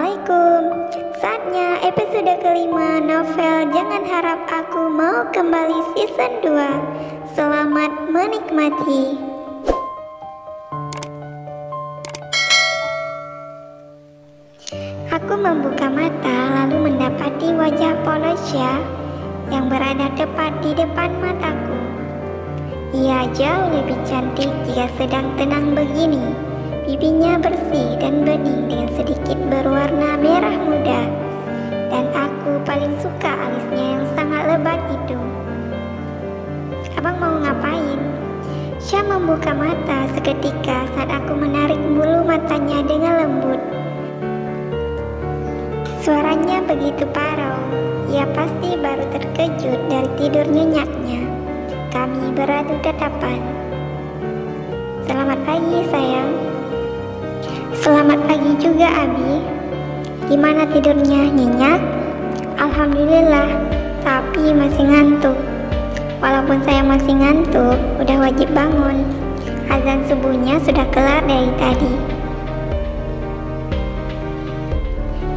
Assalamualaikum. Saatnya episode kelima novel Jangan Harap Aku Mau Kembali season 2. Selamat menikmati. Aku membuka mata lalu mendapati wajah Polosya yang berada tepat di depan mataku. Ia jauh lebih cantik jika sedang tenang begini. Pipinya bersih dan bening dengan sedikit berwarna merah muda. Dan aku paling suka alisnya yang sangat lebat itu. Abang mau ngapain? Syah membuka mata seketika saat aku menarik bulu matanya dengan lembut. Suaranya begitu parau. Ia pasti baru terkejut dari tidur nyenyaknya. Kami beradu tatapan. Selamat pagi sayang. Selamat pagi juga Abi. Gimana tidurnya, nyenyak? Alhamdulillah, tapi masih ngantuk. Walaupun saya masih ngantuk, udah wajib bangun. Azan subuhnya sudah kelar dari tadi.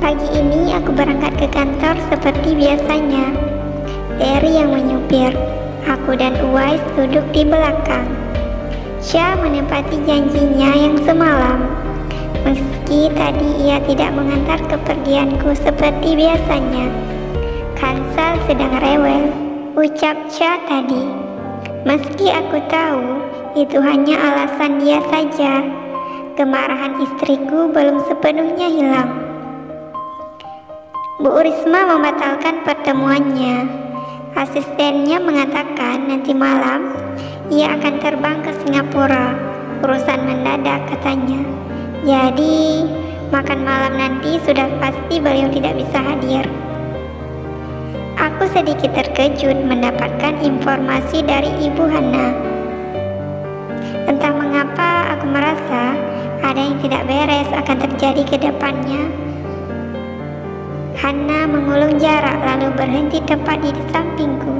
Pagi ini aku berangkat ke kantor seperti biasanya. Terry yang menyupir. Aku dan Uwais duduk di belakang. Syah menepati janjinya yang semalam. Meski tadi ia tidak mengantar kepergianku seperti biasanya. Kansal sedang rewel, ucap Syah tadi. Meski aku tahu itu hanya alasan dia saja. Kemarahan istriku belum sepenuhnya hilang. Bu Risma membatalkan pertemuannya. Asistennya mengatakan nanti malam ia akan terbang ke Singapura. Urusan mendadak katanya. Jadi, makan malam nanti sudah pasti beliau tidak bisa hadir. Aku sedikit terkejut mendapatkan informasi dari Ibu Hana. Entah mengapa aku merasa ada yang tidak beres akan terjadi ke depannya. Hana mengulung jarak lalu berhenti tepat di sampingku.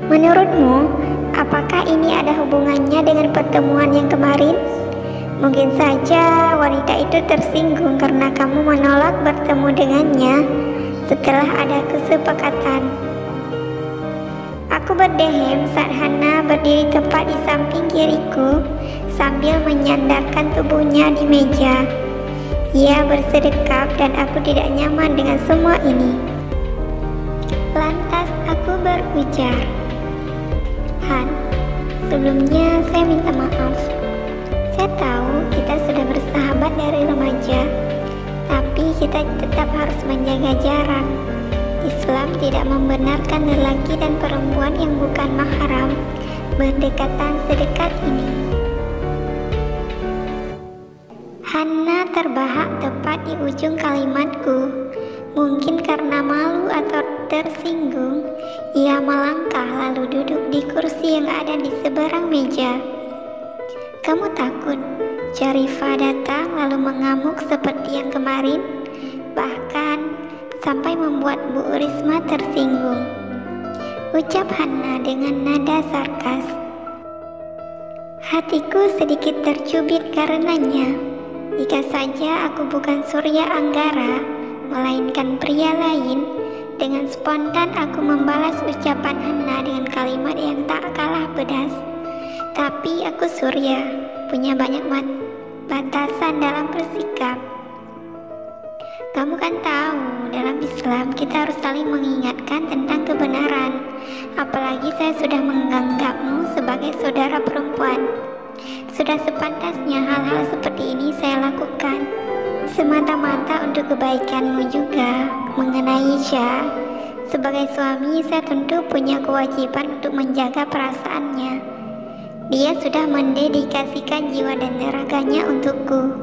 Menurutmu, apakah ini ada hubungannya dengan pertemuan yang kemarin? Mungkin saja wanita itu tersinggung karena kamu menolak bertemu dengannya setelah ada kesepakatan. Aku berdehem saat Hana berdiri tepat di samping kiriku sambil menyandarkan tubuhnya di meja. Ia bersedekap dan aku tidak nyaman dengan semua ini. Lantas aku berujar, Han, sebelumnya saya minta maaf. Saya tahu kita sudah bersahabat dari remaja, tapi kita tetap harus menjaga jarak. Islam tidak membenarkan lelaki dan perempuan yang bukan mahram berdekatan sedekat ini. Hana terbahak tepat di ujung kalimatku. Mungkin karena malu atau tersinggung, ia melangkah lalu duduk di kursi yang ada di seberang meja. Kamu takut Syarifah datang lalu mengamuk seperti yang kemarin, bahkan sampai membuat Bu Risma tersinggung, ucap Hana dengan nada sarkas. Hatiku sedikit tercubit karenanya. Jika saja aku bukan Surya Anggara, melainkan pria lain, dengan spontan aku membalas ucapan Hana dengan kalimat yang tak kalah pedas. Tapi aku Surya, punya banyak batasan dalam bersikap. Kamu kan tahu, dalam Islam kita harus saling mengingatkan tentang kebenaran. Apalagi saya sudah menganggapmu sebagai saudara perempuan. Sudah sepantasnya hal-hal seperti ini saya lakukan. Semata-mata untuk kebaikanmu juga. Mengenai Syah, sebagai suami saya tentu punya kewajiban untuk menjaga perasaannya. Dia sudah mendedikasikan jiwa dan raganya untukku.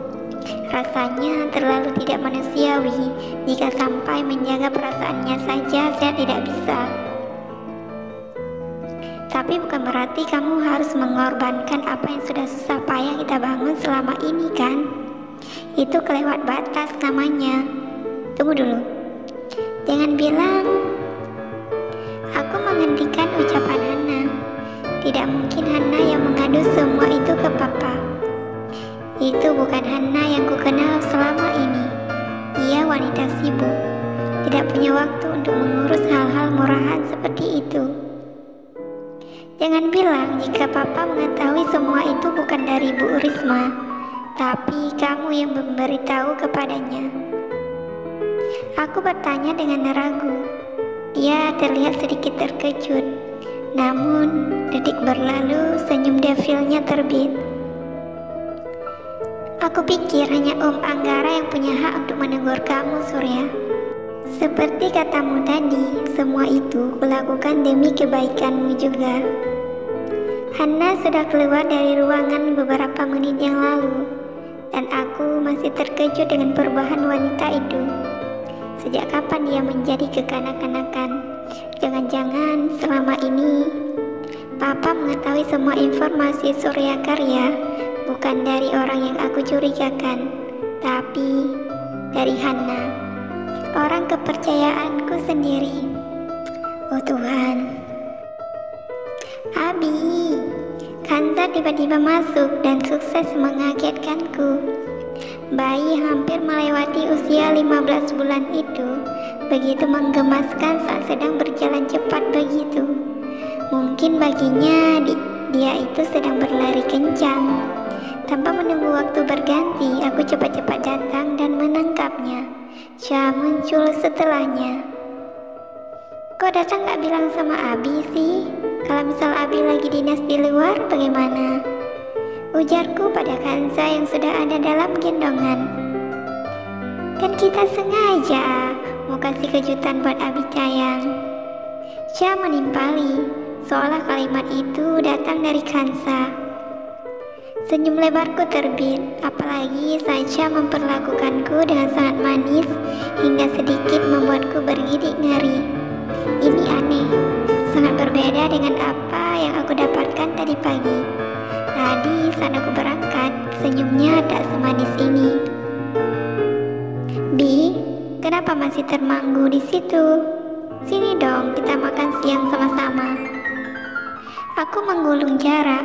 Rasanya terlalu tidak manusiawi jika sampai menjaga perasaannya saja saya tidak bisa. Tapi bukan berarti kamu harus mengorbankan apa yang sudah susah payah kita bangun selama ini kan? Itu kelewat batas namanya. Tunggu dulu. Jangan bilang. Aku menghentikan ucapan Hana. Tidak mungkin Hana yang mengadu semua itu ke papa. Itu bukan Hana yang kukenal selama ini. dia wanita sibuk, tidak punya waktu untuk mengurus hal-hal murahan seperti itu. Jangan bilang jika papa mengetahui semua itu bukan dari Bu Risma, tapi kamu yang memberitahu kepadanya. Aku bertanya dengan ragu. Dia terlihat sedikit terkejut, namun detik berlalu senyum devilnya terbit. Aku pikir hanya Om Anggara yang punya hak untuk menegur kamu, Surya. Seperti katamu tadi, semua itu kulakukan demi kebaikanmu juga. Hana sudah keluar dari ruangan beberapa menit yang lalu, dan aku masih terkejut dengan perubahan wanita itu. Sejak kapan dia menjadi kekanak-kanakan? Jangan-jangan selama ini Papa mengetahui semua informasi Surya Karya bukan dari orang yang aku curigakan, tapi dari Hana, orang kepercayaanku sendiri. Oh Tuhan. Abi, Kanza tiba-tiba masuk dan sukses mengagetkanku. Bayi hampir melewati usia 15 bulan itu begitu menggemaskan saat sedang berjalan cepat begitu. Mungkin baginya dia itu sedang berlari kencang. Tanpa menunggu waktu berganti, aku cepat-cepat datang dan menangkapnya. Cha muncul setelahnya. Kok datang gak bilang sama Abi sih? Kalau misal Abi lagi dinas di luar, bagaimana? Ujarku pada Kanza yang sudah ada dalam gendongan. Kan kita sengaja mau kasih kejutan buat Abi Cayang. Cha menimpali, seolah kalimat itu datang dari Kanza. Senyum lebarku terbit, apalagi Cha memperlakukanku dengan sangat manis hingga sedikit membuatku bergidik ngeri. Ini aneh, sangat berbeda dengan apa yang aku dapatkan tadi pagi. Tadi saat aku berangkat, senyumnya tak semanis ini. Bi, kenapa masih termanggu di situ? Sini dong, kita makan siang sama-sama. Aku menggulung jarak.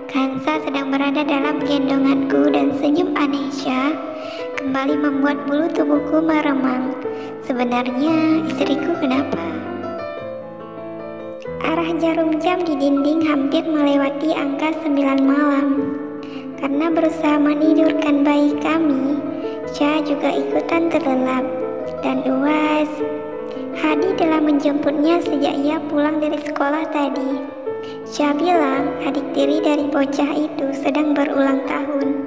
Kansa sedang berada dalam gendonganku dan senyum aneh Cha kembali membuat bulu tubuhku meremang. Sebenarnya istriku kenapa? Arah jarum jam di dinding hampir melewati angka 9 malam. Karena berusaha menidurkan bayi kami, Cha juga ikutan terlelap. Dan uas, Hadi telah menjemputnya sejak ia pulang dari sekolah tadi. Cha bilang adik tiri dari bocah itu sedang berulang tahun.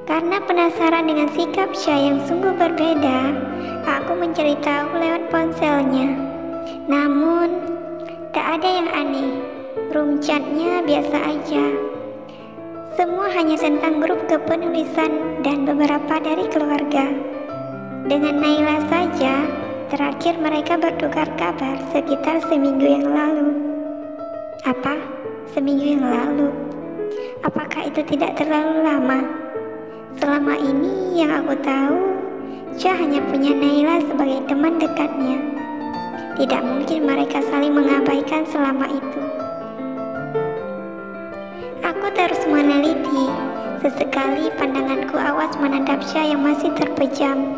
Karena penasaran dengan sikap Cha yang sungguh berbeda, aku mencari tahu lewat ponselnya. Namun tak ada yang aneh, room chatnya biasa aja. Semua hanya tentang grup kepenulisan dan beberapa dari keluarga. Dengan Naila saja, terakhir mereka bertukar kabar sekitar seminggu yang lalu. Apa? Seminggu yang lalu? Apakah itu tidak terlalu lama? Selama ini yang aku tahu, Cha hanya punya Naila sebagai teman dekatnya. Tidak mungkin mereka saling mengabaikan selama itu. Aku terus meneliti. Sesekali pandanganku awas menatap Cha yang masih terpejam.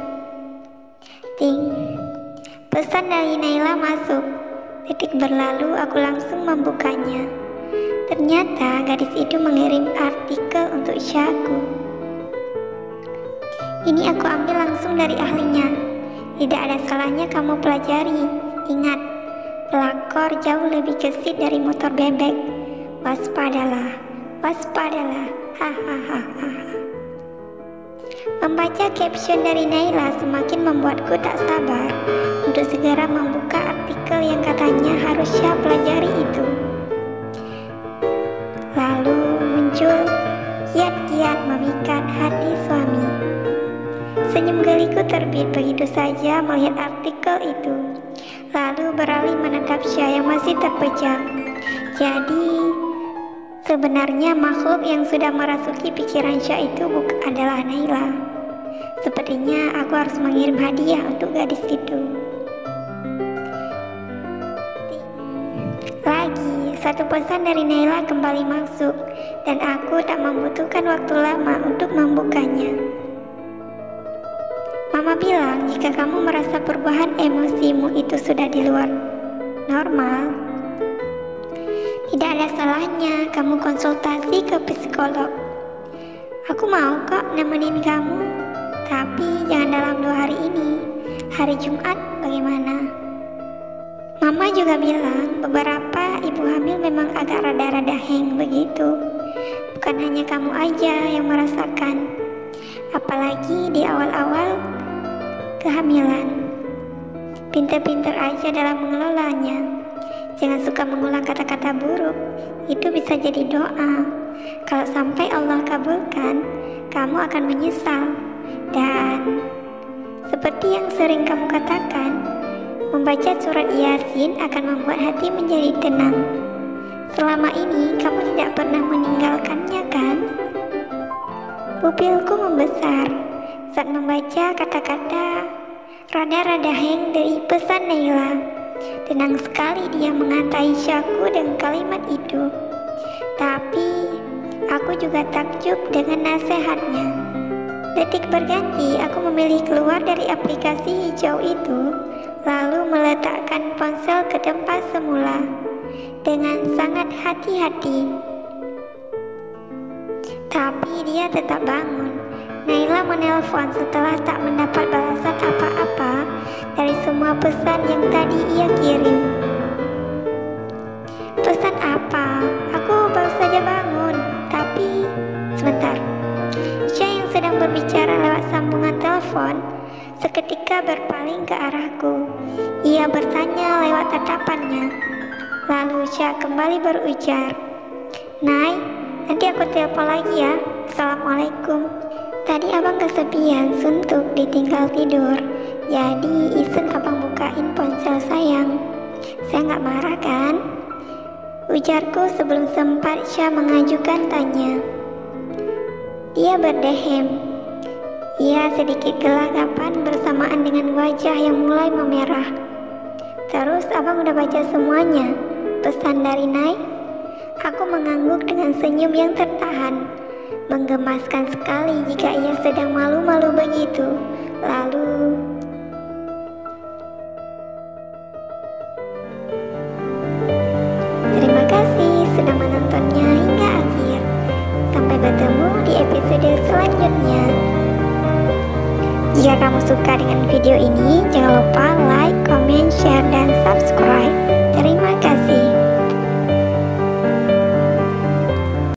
Ting, pesan dari Naila masuk. Detik berlalu aku langsung membukanya. Ternyata gadis itu mengirim artikel untuk Cha-ku. Ini aku ambil langsung dari ahlinya. Tidak ada salahnya kamu pelajari. Ingat, pelakor jauh lebih gesit dari motor bebek. Waspadalah, waspadalah, hahaha. Membaca caption dari Naila semakin membuatku tak sabar untuk segera membuka artikel yang katanya harus Cha pelajari itu. Lalu muncul kiat-kiat memikat hati suami. Senyum geliku terbit begitu saja melihat artikel itu. Lalu beralih menatap Cha yang masih terpejam. Jadi sebenarnya makhluk yang sudah merasuki pikiran Cha itu adalah Naila. Sepertinya aku harus mengirim hadiah untuk gadis itu. Lagi, satu pesan dari Naila kembali masuk dan aku tak membutuhkan waktu lama untuk membukanya. Mama bilang jika kamu merasa perubahan emosimu itu sudah di luar normal, tidak ada salahnya kamu konsultasi ke psikolog. Aku mau kok nemenin kamu, tapi jangan dalam 2 hari ini. Hari Jumat bagaimana? Mama juga bilang beberapa ibu hamil memang agak rada-rada hang begitu. Bukan hanya kamu aja yang merasakan, apalagi di awal-awal kehamilan. Pinter-pinter aja dalam mengelolanya. Jangan suka mengulang kata-kata buruk, itu bisa jadi doa. Kalau sampai Allah kabulkan, kamu akan menyesal. Dan seperti yang sering kamu katakan, membaca surat Yasin akan membuat hati menjadi tenang. Selama ini kamu tidak pernah meninggalkannya kan? Pupilku membesar saat membaca kata-kata rada-rada hang dari pesan Naila. Tenang sekali dia mengatai Syaku dengan kalimat itu. Tapi aku juga takjub dengan nasihatnya. Detik berganti aku memilih keluar dari aplikasi hijau itu, lalu meletakkan ponsel ke tempat semula dengan sangat hati-hati. Tapi dia tetap bangun. Naila menelpon setelah tak mendapat balasan apa-apa dari semua pesan yang tadi ia kirim. Pesan apa? Aku baru saja bangun. Tapi sebentar. Syah yang sedang berbicara lewat sambungan telepon seketika berpaling ke arahku. Ia bertanya lewat tatapannya. Lalu Syah kembali berujar, "Nay, nanti aku telepon lagi ya. Assalamualaikum." Tadi abang kesepian, suntuk, ditinggal tidur. Jadi iseng abang bukain ponsel sayang. Saya nggak marah kan? Ujarku sebelum sempat Syah mengajukan tanya. Dia berdehem. Ia sedikit gelagapan bersamaan dengan wajah yang mulai memerah. Terus abang udah baca semuanya? Pesan dari Nay? Aku mengangguk dengan senyum yang tertahan. Menggemaskan sekali jika ia sedang malu-malu begitu. Lalu terima kasih sudah menontonnya hingga akhir. Sampai bertemu di episode selanjutnya. Jika kamu suka dengan video ini, jangan lupa like, comment, share, dan subscribe.